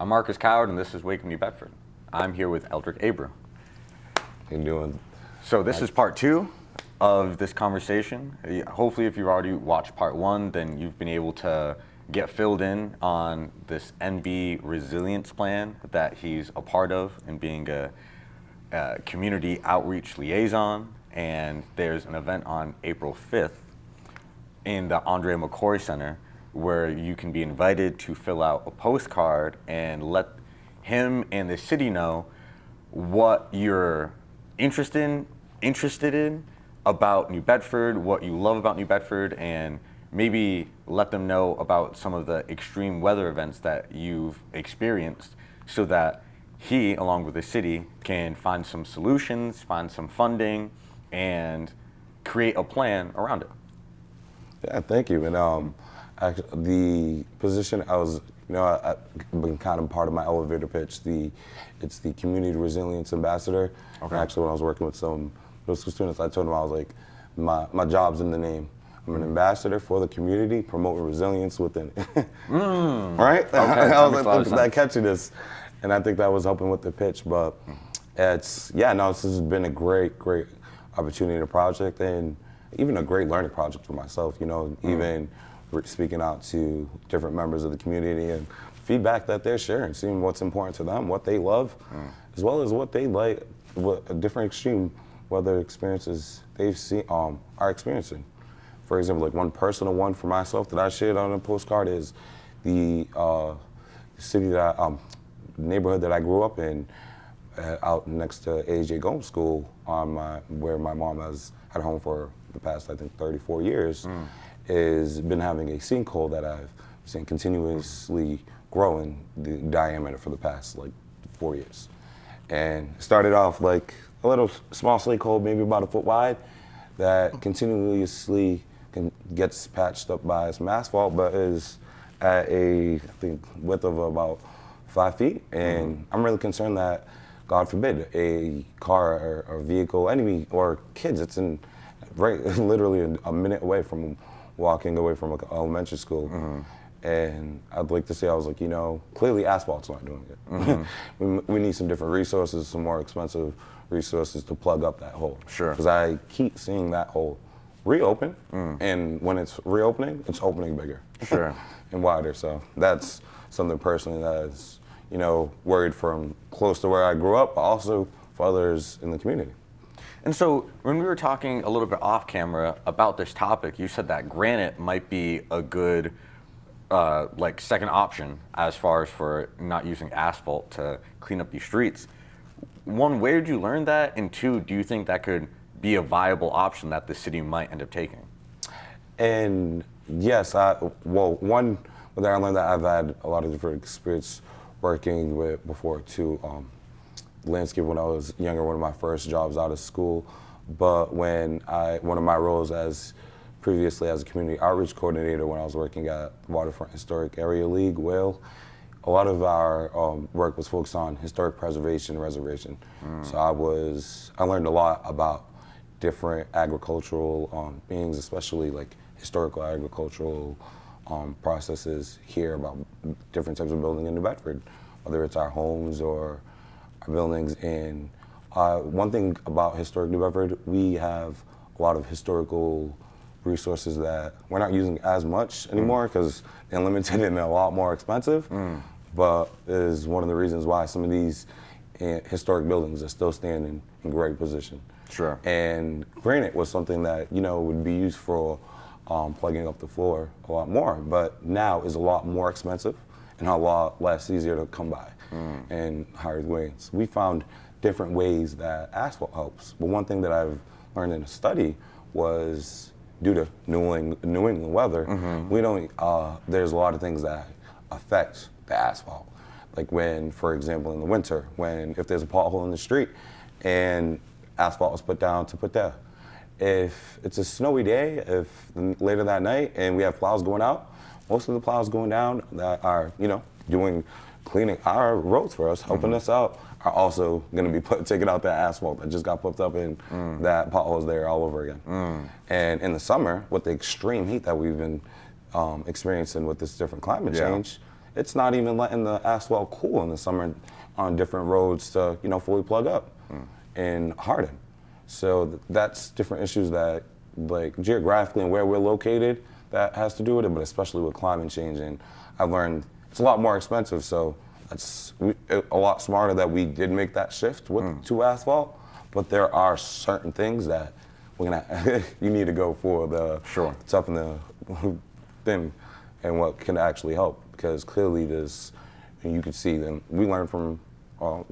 I'm Marcus Coward, and this is Wake Up New Bedford. I'm here with Eldric Abreu. How you doing? So this is part 2 of this conversation. Hopefully, if you've already watched part 1, then you've been able to get filled in on this NB resilience plan that he's a part of and being a community outreach liaison. And there's an event on April 5th in the Andre McCoy Center where you can be invited to fill out a postcard and let him and the city know what you're interested in about New Bedford, what you love about New Bedford, and maybe let them know about some of the extreme weather events that you've experienced so that he, along with the city, can find some solutions, find some funding, and create a plan around it. Yeah, thank you. And the position I was, I've been kind of part of my elevator pitch. It's the Community Resilience Ambassador. Okay. And actually, when I was working with some middle school students, I told them I was like, my job's in the name. I'm an ambassador for the community, promoting resilience within it. Right? Okay, I was like, that that catchiness. And I think that was helping with the pitch. But this has been a great opportunity to project, and even a great learning project for myself, even speaking out to different members of the community and feedback that they're sharing, seeing what's important to them, what they love, as well as what they like, what different extreme weather experiences they've seen, are experiencing. For example, like one personal one for myself that I shared on a postcard is the city neighborhood that I grew up in, out next to A.J. Gomes School, where my mom has had home for the past, I think, 34 years, has been having a sinkhole that I've seen continuously growing the diameter for the past 4 years. And it started off like a little small sinkhole, maybe about a foot wide, that continuously gets patched up by some asphalt, but is at a, I think, width of about 5 feet. And I'm really concerned that, God forbid, a car or vehicle, enemy, or kids, it's literally a minute away from walking away from an elementary school. And I'd like to say, I was like, clearly asphalt's not doing it. We need some different resources, some more expensive resources to plug up that hole. Sure. Because I keep seeing that hole reopen, and when it's reopening, it's opening bigger. Sure. And wider. So that's something personally that is, worried from close to where I grew up, but also for others in the community. And so when we were talking a little bit off camera about this topic, you said that granite might be a good second option as far as for not using asphalt to clean up these streets. One, where did you learn that? And two, do you think that could be a viable option that the city might end up taking? And yes, one, that I learned that I've had a lot of different experience working with before too. Landscape when I was younger, one of my first jobs out of school. But one of my roles previously as a community outreach coordinator when I was working at Waterfront Historic Area League, WHALE, a lot of our work was focused on historic preservation and reservation. So I learned a lot about different agricultural beings, especially like historical agricultural processes here, about different types of building in New Bedford, whether it's our homes or our buildings. And one thing about historic New Bedford, we have a lot of historical resources that we're not using as much anymore because they're limited and a lot more expensive. But is one of the reasons why some of these historic buildings are still standing in great position. Sure. And granite was something that would be used for plugging up the floor a lot more, but now is a lot more expensive and a lot less easier to come by and higher ways. We found different ways that asphalt helps, but one thing that I've learned in a study was due to New England weather, we don't. There's a lot of things that affect the asphalt. Like when, for example, in the winter, if there's a pothole in the street and asphalt was put down to put there. If it's a snowy day, if later that night and we have plows going out, most of the plows going down that are, cleaning our roads for us, helping us out, are also going to be taking out that asphalt that just got put up and that potholes there all over again. And in the summer, with the extreme heat that we've been experiencing with this different climate change, it's not even letting the asphalt cool in the summer on different roads to, fully plug up and harden. So that's different issues that, like, geographically and where we're located, that has to do with it, but especially with climate change. And I've learned it's a lot more expensive, so it's a lot smarter that we did make that shift to asphalt. But there are certain things that we're gonna you need to go for the tough and the thin, and what can actually help, because clearly there's, and you can see them. We learn from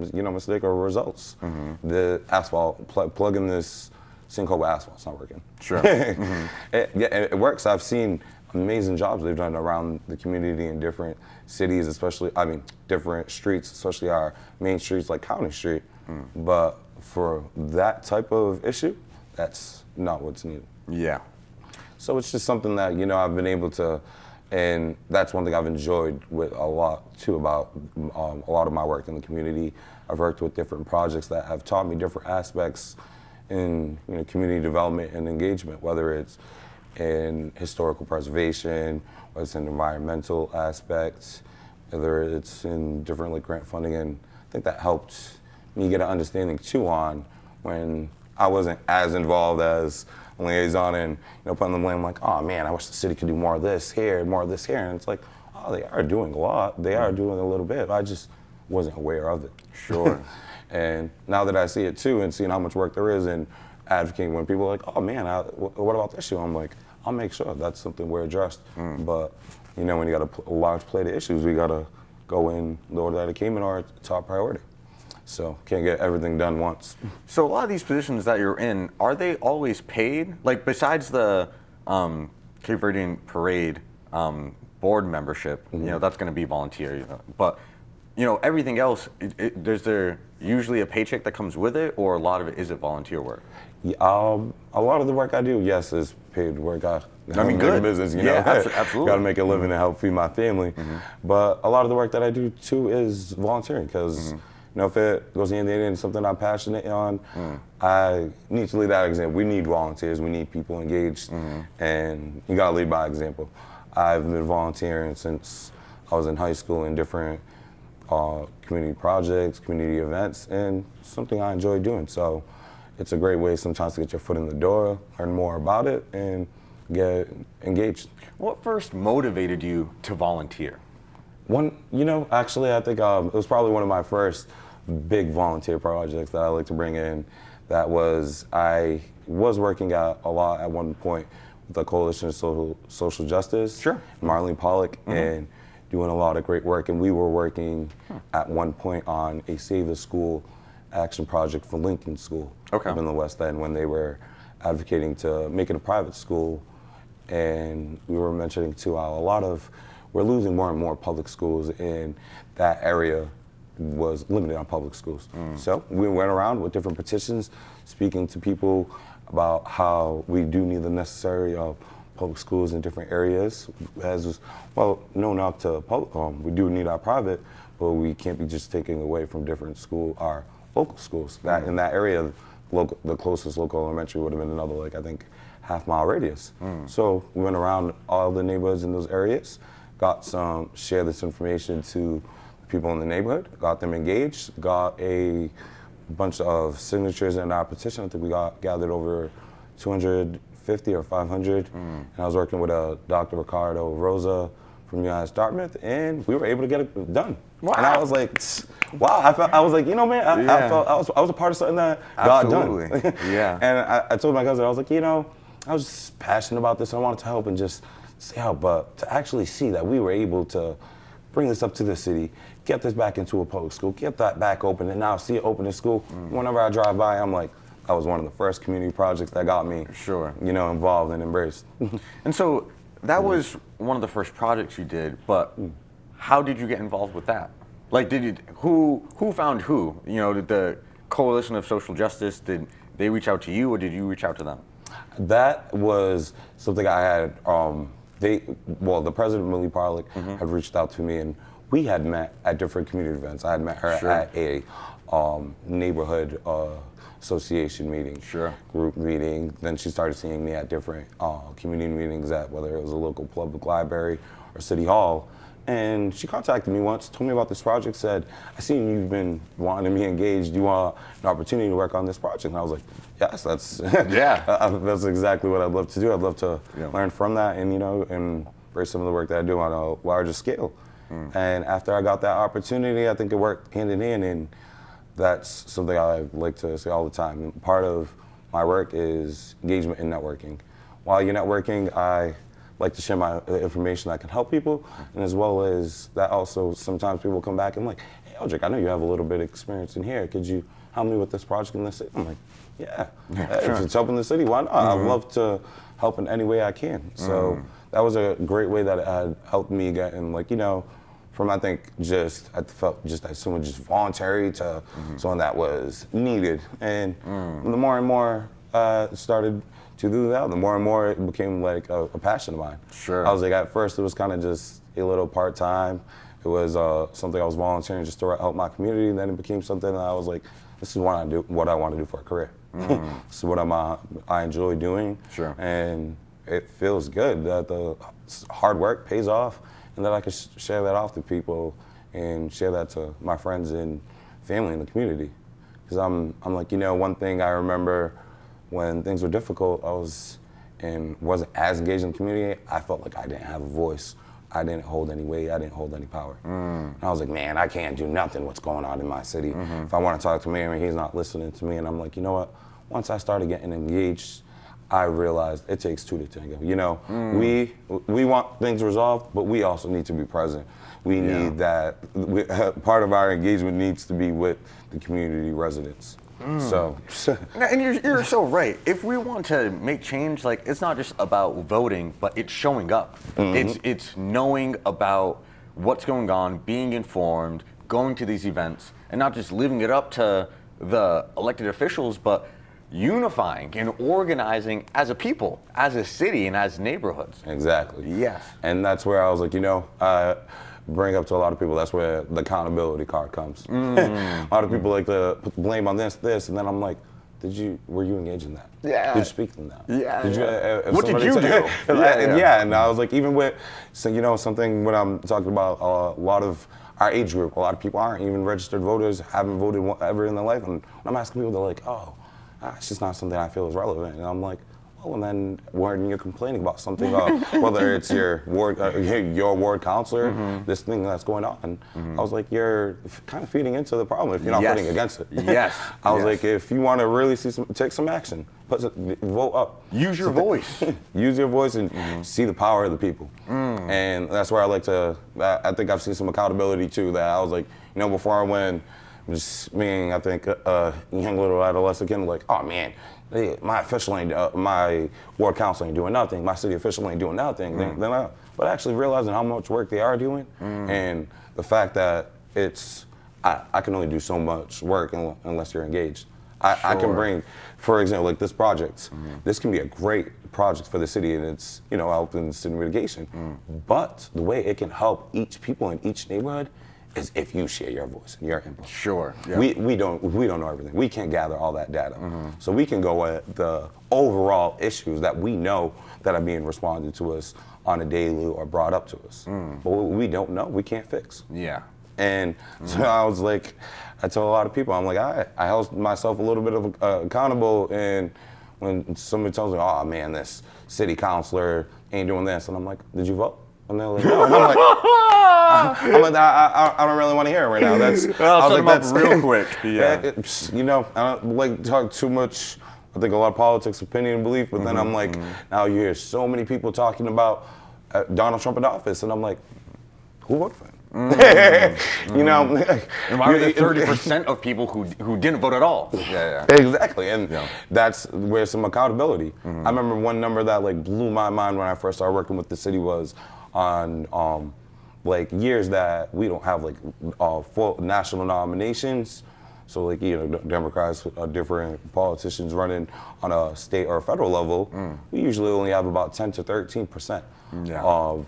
mistake or results. The asphalt plugging this sinkhole with asphalt's not working. Sure. It works. I've seen amazing jobs they've done around the community in different cities, different streets, especially our main streets like County Street. But for that type of issue, that's not what's needed. Yeah. So it's just something that, I've been able to, and that's one thing I've enjoyed with a lot too about a lot of my work in the community. I've worked with different projects that have taught me different aspects in community development and engagement, whether it's in historical preservation, whether it's in environmental aspects, whether it's in different like grant funding. And I think that helped me get an understanding too on when I wasn't as involved as a liaison and putting the blame like, oh man, I wish the city could do more of this here, more of this here. And it's like, oh, they are doing a lot. They are doing a little bit. I just wasn't aware of it. Sure. And now that I see it too and seeing how much work there is and advocating when people are like, oh man, what about this issue? I'm like, I'll make sure that's something we're addressed. But when you got a large plate of issues, we got to go in the order that it came in, our top priority. So can't get everything done once. So a lot of these positions that you're in, are they always paid? Like besides the Cape Verdean Parade board membership, that's going to be volunteer. But everything else, is there usually a paycheck that comes with it, or a lot of it is it volunteer work? Yeah, a lot of the work I do, yes, is paid work. Good business, absolutely. Got to make a living to help feed my family. But a lot of the work that I do too is volunteering, because if it goes in the end and something I'm passionate on, I need to lead that example. We need volunteers. We need people engaged, and you got to lead by example. I've been volunteering since I was in high school in different community projects, community events, and something I enjoy doing. So it's a great way sometimes to get your foot in the door, learn more about it, and get engaged. What first motivated you to volunteer? Actually, I think it was probably one of my first big volunteer projects that I like to bring in. I was working a lot at one point with the Coalition of Social Justice, Marlene Pollock, and doing a lot of great work. And we were working at one point on a Save the School action project for Lincoln School up in the West End when they were advocating to make it a private school. And we were mentioning too how we're losing more and more public schools, and that area was limited on public schools. So we went around with different petitions, speaking to people about how we do need the necessary public schools in different areas. As well, known up to public, we do need our private, but we can't be just taking away from different our local schools. That in that area, the closest local elementary would have been another, I think, half-mile radius. So we went around all the neighborhoods in those areas, share this information to people in the neighborhood, got them engaged, got a bunch of signatures in our petition. I think we gathered over 250 or 500. And I was working with Dr. Ricardo Rosa from UNS Dartmouth, and we were able to get it done. Wow. And I was like, wow, I was like, man, I was a part of something that got done. Yeah. And I told my cousin, I was like, I was just passionate about this. I wanted to help and just say help, but to actually see that we were able to bring this up to the city, get this back into a public school, get that back open, and now see it open in school. Whenever I drive by, I'm like, that was one of the first community projects that got me, involved and embraced. And so that was one of the first projects you did, but how did you get involved with that? Like, who found who? Did the Coalition of Social Justice, did they reach out to you, or did you reach out to them? That was something I had, the president, Millie Parlick, had reached out to me, and we had met at different community events. I had met her at a neighborhood association meeting, group meeting. Then she started seeing me at different community meetings at whether it was a local public library or city hall. And she contacted me once, told me about this project, said, I seen you've been wanting to be engaged. Do you want an opportunity to work on this project? And I was like, yes, that's that's exactly what I'd love to do. I'd love to learn from that and, and bring some of the work that I do on a larger scale. And after I got that opportunity, I think it worked hand in hand, and that's something I like to say all the time. And part of my work is engagement and networking. While you're networking, I like to share my information that can help people, and as well as that also sometimes people come back and like, hey Eldric, I know you have a little bit of experience in here. Could you help me with this project in the city? I'm like, yeah. If it's helping the city, why not? I'd love to help in any way I can. So that was a great way that it had helped me get in, like, from I think I felt just like someone just voluntary to someone that was needed. And the more and more started to do that, the more and more it became like a passion of mine. Sure. I was like, at first it was kind of just a little part-time. It was something I was volunteering just to help my community. And then it became something that I was like, this is what I want to do for a career. This is what I enjoy doing. Sure. And it feels good that the hard work pays off, and that I can share that off to people and share that to my friends and family in the community. Because I'm like, one thing I remember when things were difficult, wasn't as engaged in the community, I felt like I didn't have a voice. I didn't hold any weight, I didn't hold any power. And I was like, man, I can't do nothing what's going on in my city. If I want to talk to Mayor, he's not listening to me. And I'm like, you know what? Once I started getting engaged, I realized it takes two to tango. We want things resolved, but we also need to be present. We need that. Part of our engagement needs to be with the community residents. So, and you're so right. If we want to make change, like, it's not just about voting, but it's showing up. It's knowing about what's going on, being informed, going to these events, and not just leaving it up to the elected officials, but unifying and organizing as a people, as a city, and as neighborhoods. Exactly. Yes. And that's where I was like, bring up to a lot of people, that's where the accountability card comes. A lot of people like to put the blame on this, and then I'm like, were you engaged in that? Yeah. Did you speak in that? Yeah. What did you do? And I was like, even with, something when I'm talking about a lot of our age group, a lot of people aren't even registered voters, haven't voted ever in their life, and I'm asking people, they're like, it's just not something I feel is relevant. And I'm like, and then when you're complaining about something, whether it's your ward counselor, this thing that's going on, I was like, you're kind of feeding into the problem if you're not fighting against it. Yes. I was like, if you want to really take some action, vote up. Use your voice. Use your voice and see the power of the people. And that's where I think I've seen some accountability too, that I was like, before I went, just being, I think, a young little adolescent kid, like, oh man, my ward council ain't doing nothing, my city official ain't doing nothing. But actually realizing how much work they are doing, and the fact that I can only do so much work unless you're engaged. I can bring, for example, like this project. This can be a great project for the city, and it's helping city mitigation. But the way it can help each people in each neighborhood is if you share your voice and your input. Sure. Yeah. We don't know everything. We can't gather all that data. So we can go at the overall issues that we know that are being responded to us on a daily or brought up to us. But what we don't know, we can't fix. Yeah. And so I was like, I told a lot of people, I'm like, I held myself a little bit of accountable, and when somebody tells me, oh man, this city councilor ain't doing this, and I'm like, did you vote? And they're like, no. And I'm like, I don't really want to hear it right now. That's real quick. Yeah. I don't like to talk too much. I think a lot of politics, opinion, and belief. But then I'm like, now you hear so many people talking about Donald Trump in office, and I'm like, who voted for him? And why are there 30% of people who didn't vote at all? Yeah. Exactly, and that's where some accountability. I remember one number that like blew my mind when I first started working with the city was on like years that we don't have like full national nominations. So like Democrats, different politicians running on a state or a federal level, we usually only have about 10 to 13% of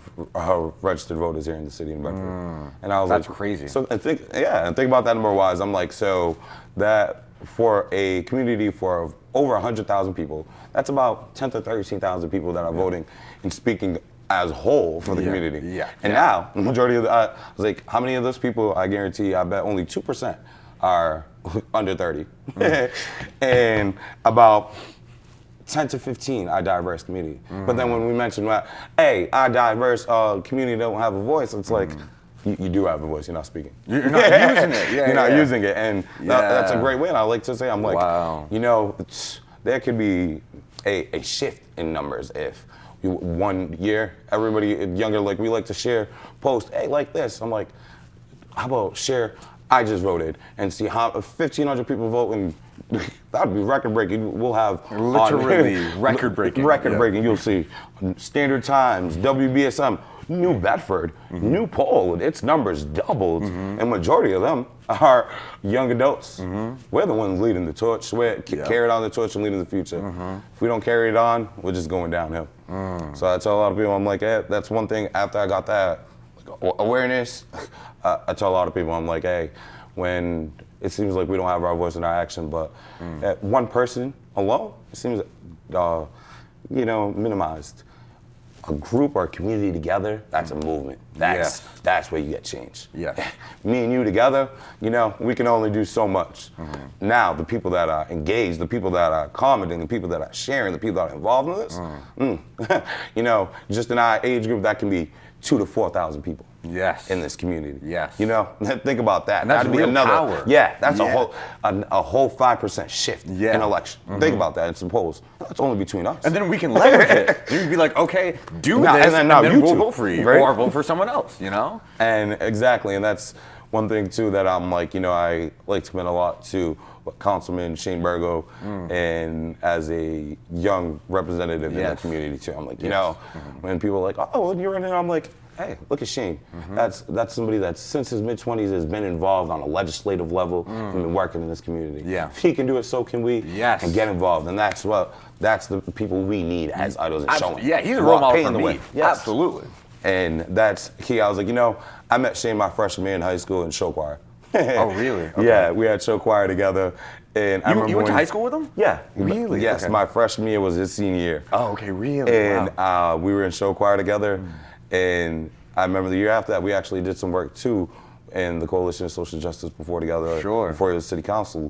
registered voters here in the city of Bedford. And I was That's like, crazy. So and think about that number wise. I'm like, so that for a community for over 100,000 people, that's about 10 to 13,000 people that are voting and speaking as whole for the community. Yeah. And now, the majority of I was like, how many of those people, I guarantee, I bet only 2% are under 30. And about 10 to 15 are diverse community. But then when we mention that, hey, our diverse community don't have a voice, it's like, you do have a voice, you're not speaking. You're not using it. Yeah, you're not using it. And that's a great win. I like to say, I'm like, wow. you know, there could be a shift in numbers if 1 year, everybody younger, like we like to share, post, hey, like this. I'm like, how about share, I just voted, and see how 1,500 people vote, and that'd be record breaking. We'll have literally record breaking. Record breaking. You'll see Standard Times, WBSM, New Bedford, New Poll. Its numbers doubled, and majority of them are young adults. We're the ones leading the torch. We're carrying on the torch and leading the future. If we don't carry it on, we're just going downhill. So I tell a lot of people, I'm like, hey, that's one thing. After I got that awareness, I tell a lot of people, I'm like, hey, when it seems like we don't have our voice in our action, but one person alone, it seems, you know, minimized. A group or a community together, that's a movement. That's where you get change. Me and you together, you know, we can only do so much. Now, the people that are engaged, the people that are commenting, the people that are sharing, the people that are involved in this, you know, just in our age group, that can be 2,000 to 4,000 people. In this community. You know, think about that. And that's that'd be real another power. That's a whole 5% shift in election. Think about that and suppose that's only between us. And then we can leverage it. You'd be like, okay, do this, and then we'll vote for you, or vote for someone else, you know? And exactly, and that's one thing too that I'm like, you know, I like to spend a lot to Councilman Shane Burgo, and as a young representative in the community too. I'm like, you know, when people are like, oh, you're in here, I'm like, hey, look at Shane. That's somebody that since his mid-20s has been involved on a legislative level and been working in this community. If he can do it, so can we. And get involved. And that's the people we need as idols and showing. He's a role model for me. Absolutely. And that's key. I was like, you know, I met Shane my freshman year in high school in show choir. Oh, really? Okay. Yeah, we had show choir together. And I remember you went to high school with him? Yeah. Really? Yes, my freshman year was his senior year. Oh, okay, really? And we were in show choir together. And I remember the year after that, we actually did some work too in the Coalition of Social Justice before together, before he was city council.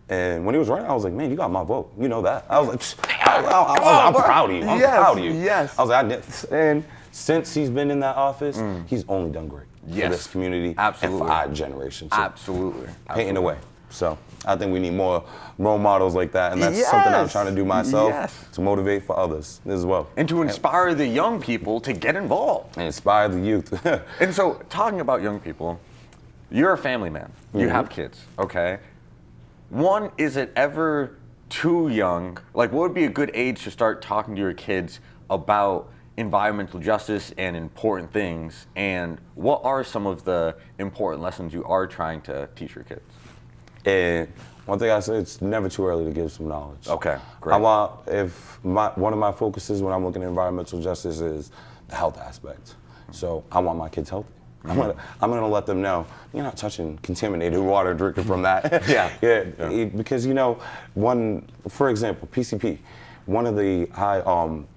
And when he was running, I was like, man, you got my vote. You know that. I was like, I'm proud of you. I'm proud of you. I was like, and since he's been in that office, he's only done great for this community and for our generation too. Absolutely. Painting the way. So I think we need more role models like that, and that's something I'm trying to do myself to motivate for others as well. And to inspire the young people to get involved. And inspire the youth. And so, talking about young people, you're a family man. You have kids, okay? One, is it ever too young? Like, what would be a good age to start talking to your kids about environmental justice and important things? And what are some of the important lessons you are trying to teach your kids? And one thing I say, it's never too early to give some knowledge. Okay, great. I want, one of my focuses when I'm looking at environmental justice is the health aspect. So I want my kids healthy. I'm gonna let them know you're not touching contaminated water, drinking from that. Because you know, for example, PCP. One of the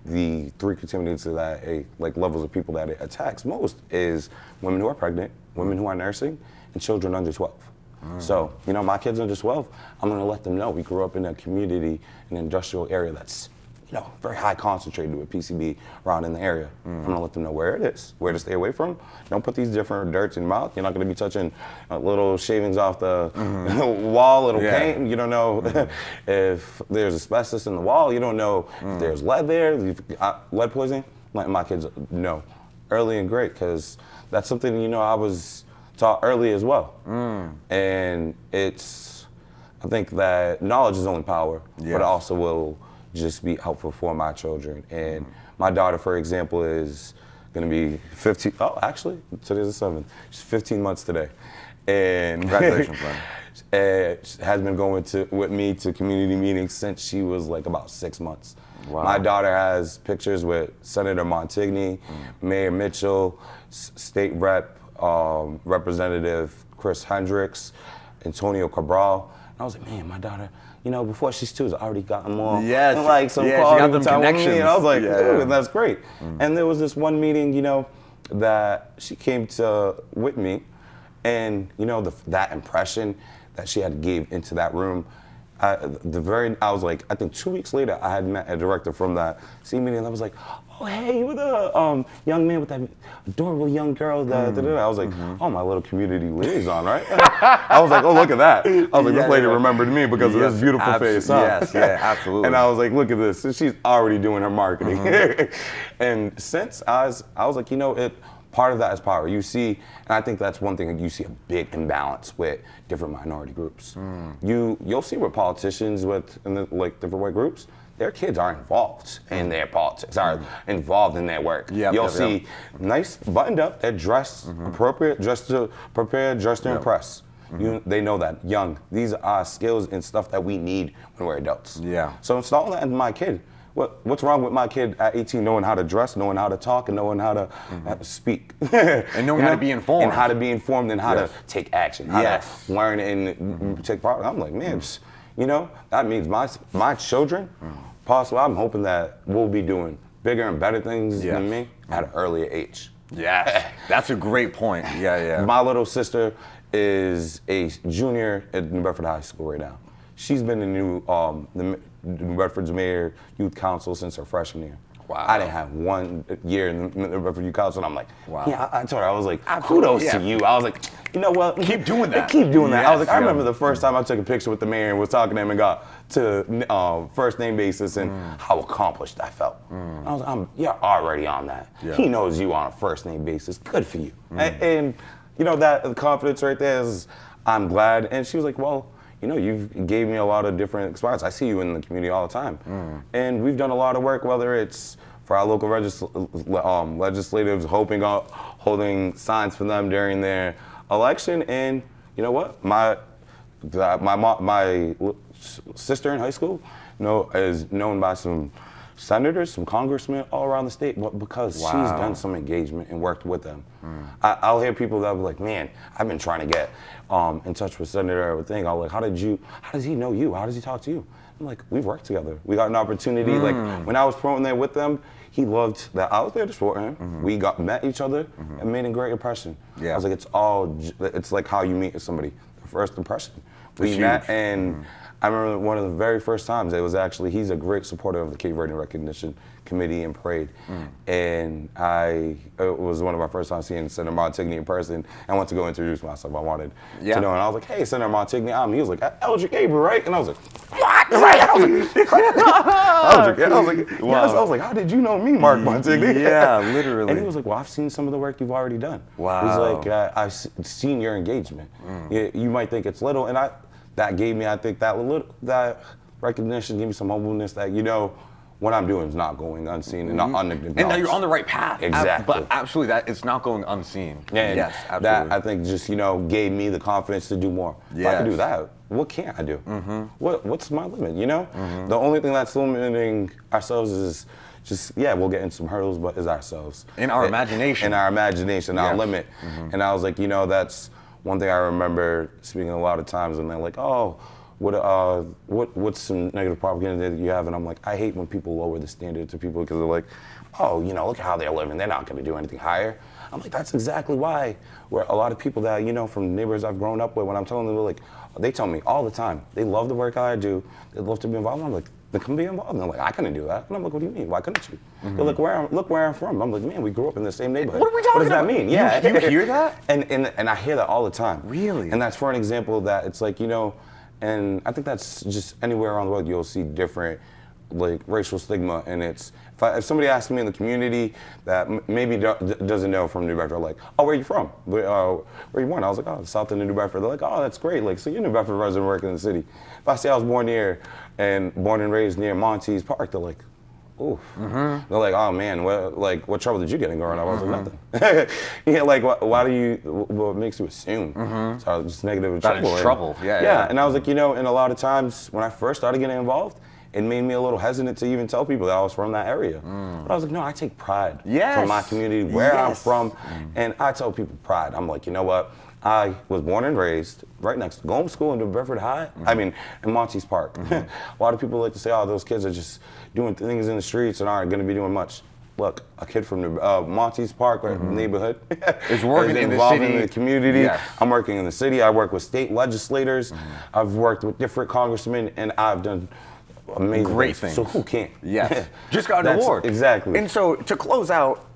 the 3 contaminants that like levels of people that it attacks most is women who are pregnant, women who are nursing, and children under 12. So, you know, my kids under 12, I'm gonna let them know we grew up in a community, an industrial area that's, you know, very high concentrated with PCB around in the area. I'm gonna let them know where it is, where to stay away from. Don't put these different dirts in your mouth. You're not gonna be touching little shavings off the wall, little paint. You don't know if there's asbestos in the wall. You don't know if there's lead there, lead poisoning. Letting my kids know early and great, because that's something, you know, I was taught early as well. And I think that knowledge is only power, but it also will just be helpful for my children. And my daughter, for example, is gonna be 15, actually, today's the 7th. She's 15 months today. And congratulations, man. Has been going with me to community meetings since she was like about 6 months. Wow. My daughter has pictures with Senator Montigny, Mayor Mitchell, State Rep, Representative Chris Hendricks, Antonio Cabral. And I was like, man, my daughter, you know, before she's 2, has already gotten more. Yes. And like some Yeah, she quality got them time with me. connections. And I was like, Yeah, ooh, yeah. that's great. And there was this one meeting, you know, that she came to with me, and you know, that impression that she had gave into that room. I was like, I think 2 weeks later, I had met a director from that scene meeting, and I was like, oh, hey, you were the young man with that adorable young girl. I was like, oh, my little community liaison, right? I was like, oh, look at that. I was like, this lady remembered me because of this beautiful face, huh? Yes, yeah, absolutely. And I was like, look at this. So she's already doing her marketing. And since I was like, you know, part of that is power. You see, and I think that's one thing that you see a big imbalance with different minority groups. You'll see with politicians like different white groups, their kids are involved in their politics, are involved in their work. You'll see nice, buttoned up, they're dressed appropriate, dressed to prepare, dressed to impress. They know that young. These are skills and stuff that we need when we're adults. Yeah. So install that in my kid. What's wrong with my kid at 18 knowing how to dress, knowing how to talk, and knowing how to speak? And knowing how to be informed. And how to be informed and how to take action, how to Yes. learn and take part. I'm like, man, you know, that means my children, possibly, I'm hoping that we'll be doing bigger and better things than me at an earlier age. Yes, that's a great point. Yeah, yeah. My little sister is a junior at New Bedford High School right now. She's been in the New Bedford's Mayor Youth Council since her freshman year. Wow. I didn't have 1 year in the New Bedford Youth Council, and I'm like, wow. Yeah, I told her, I was like, kudos to you. I was like, you know what? Keep doing that. Keep doing that. I was like, I Yes, remember the first time I took a picture with the mayor and was talking to him and got to first name basis and how accomplished I felt. I was like, you're already on that. Yeah. He knows you on a first name basis. Good for you. And you know, that confidence right there is, I'm glad. And she was like, well, you know, you've gave me a lot of different experience. I see you in the community all the time. And we've done a lot of work, whether it's for our local legislatives, holding signs for them during their election. And you know what? My sister in high school, you know, is known by some senators, some congressmen all around the state, because she's done some engagement and worked with them. I'll hear people that will be like, man, I've been trying to get in touch with Senator everything. I'm like, how does he know you? How does he talk to you? I'm like, we've worked together. We got an opportunity. Like when I was promoting there with them, he loved that I was there to support him. We met each other and made a great impression. Yeah. I was like, it's like how you meet somebody, the first impression. We It's met huge. and I remember one of the very first times, he's a great supporter of the Cape Verdean Recognition Committee and Parade. And it was one of my first times seeing Senator Montigny in person. I went to go introduce myself. I wanted to know. And I was like, hey, Senator Montigny. He was like, Eldric Abreu, right? And I was like, what? Right? I was like, Eldric. I was like, yes. I was like, how did you know me, Mark Montigny? Yeah, literally. And he was like, well, I've seen some of the work you've already done. Wow. He's like, I've seen your engagement. You might think it's little, and that gave me, I think, that recognition, gave me some humbleness that, you know, what I'm doing is not going unseen and not unacknowledged. And that you're on the right path. Exactly. But absolutely, that it's not going unseen. Yeah, yes, absolutely. That, I think, just, you know, gave me the confidence to do more. If I can do that, what can't I do? What's my limit, you know? The only thing that's limiting ourselves is just, we'll get into some hurdles, but is ourselves. In our imagination. In our imagination, our limit. And I was like, you know, that's one thing I remember speaking a lot of times, and they're like, oh, what's some negative propaganda that you have? And I'm like, I hate when people lower the standard to people because they're like, oh, you know, look how they're living. They're not going to do anything higher. I'm like, that's exactly why. Where a lot of people that, you know, from neighbors I've grown up with, when I'm telling them, they tell me all the time, they love the work I do. They love to be involved. I'm like, then come be involved. And they're like, I couldn't do that. And I'm like, what do you mean? Why couldn't you? They're like, look where I'm from. I'm like, man, we grew up in the same neighborhood. What are we talking about? What does that mean? Yeah. You hear that? And I hear that all the time. Really? And that's for an example that it's like, you know, and I think that's just anywhere around the world you'll see different, like, racial stigma. And it's, if somebody asks me in the community that maybe doesn't know from New Bedford, like, oh, where are you from? Where you born? I was like, oh, south of New Bedford. They're like, oh, that's great. Like, so you're New Bedford resident working in the city. If I say I was born and raised near Monte's Park, they're like, oof. They're like, oh man, what trouble did you get in growing up? I was like, nothing. Yeah, like, why do you, what makes you assume? So I was just negative That trouble. is trouble, yeah. Yeah, and I was like, you know, and a lot of times when I first started getting involved, it made me a little hesitant to even tell people that I was from that area. But I was like, no, I take pride from my community, where I'm from, and I tell people pride. I'm like, you know what? I was born and raised right next to going to school in New Bedford High. I mean, in Monty's Park. A lot of people like to say, oh, those kids are just doing things in the streets and aren't going to be doing much. Look, a kid from Monty's Park neighborhood is working in the involved city. in the community. Yes. I'm working in the city. I work with state legislators. I've worked with different congressmen, and I've done amazing Great things. So who can't? Yes. Just got an That's- award. Exactly. And so to close out,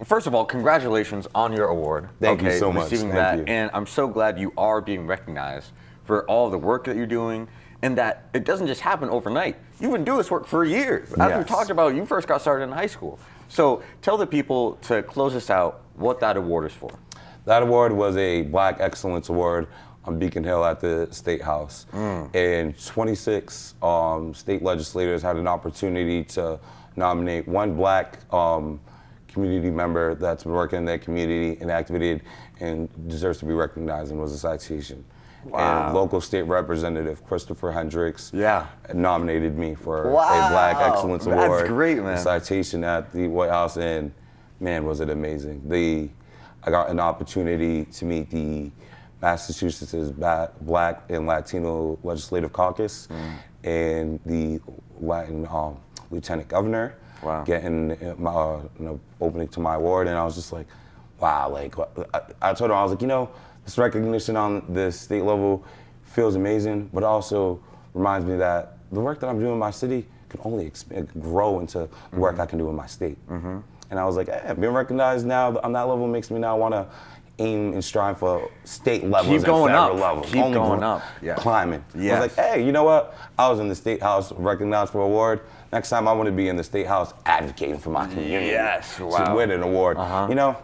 first of all, congratulations on your award. Thank you so much. Receiving Thank that. you. And I'm so glad you are being recognized for all the work that you're doing, and that it doesn't just happen overnight. You've been doing this work for years. As we Yes. talked about, you first got started in high school. So tell the people, to close us out, what that award is for. That award was a Black Excellence Award on Beacon Hill at the State House. And 26 state legislators had an opportunity to nominate one Black community member that's been working in their community and activated and deserves to be recognized, and was a citation. Wow. And local state representative Christopher Hendricks nominated me for Wow. a Black Excellence That's Award. great, man. A citation at the White House, and man, was it amazing. I got an opportunity to meet the Massachusetts Black and Latino Legislative Caucus and the Latin Lieutenant Governor. Wow. Getting an opening to my award, and I was just like, wow. Like I told him, I was like, this recognition on the state level feels amazing, but also reminds me that the work that I'm doing in my city can only grow into the work I can do in my state. And I was like, being recognized now on that level makes me now want to aim and strive for state levels Keep going and federal up. levels. Keep Only going up. Yeah. Climbing. Yes. I was like, hey, you know what? I was in the State House recognized for an award. Next time I want to be in the State House advocating for my community. Yes, To wow. win an award.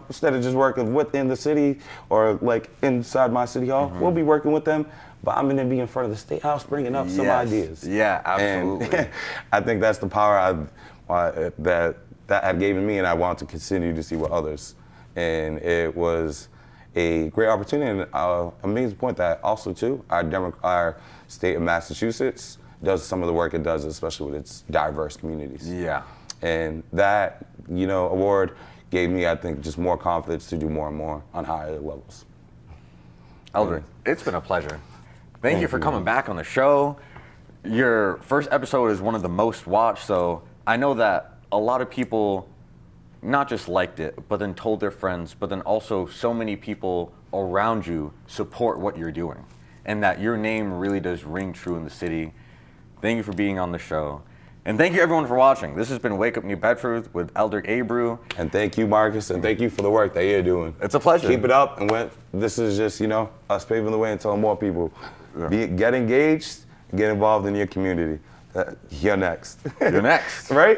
Instead of just working within the city or like inside my city hall, we'll be working with them. But I'm going to be in front of the State House bringing up some ideas. Yeah, absolutely. And I think that's the power that had given me, and I want to continue to see with others. And it was a great opportunity, and amazing point that also too, our state of Massachusetts does some of the work it does, especially with its diverse communities. Yeah. And that, award gave me, I think, just more confidence to do more and more on higher levels. Eldric, it's been a pleasure. Thank you for coming back on the show. Your first episode is one of the most watched, so I know that a lot of people not just liked it, but then told their friends, but then also so many people around you support what you're doing, and that your name really does ring true in the city. Thank you for being on the show. And thank you everyone for watching. This has been Wake Up New Bedford with Eldric Abreu. And thank you, Marcus, and thank you for the work that you're doing. It's a pleasure. Keep it up, and this is just, us paving the way and telling more people. Get engaged, get involved in your community. You're next. You're next. Right?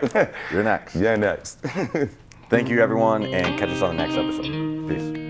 You're next. You're next. Thank you everyone, and catch us on the next episode. Peace.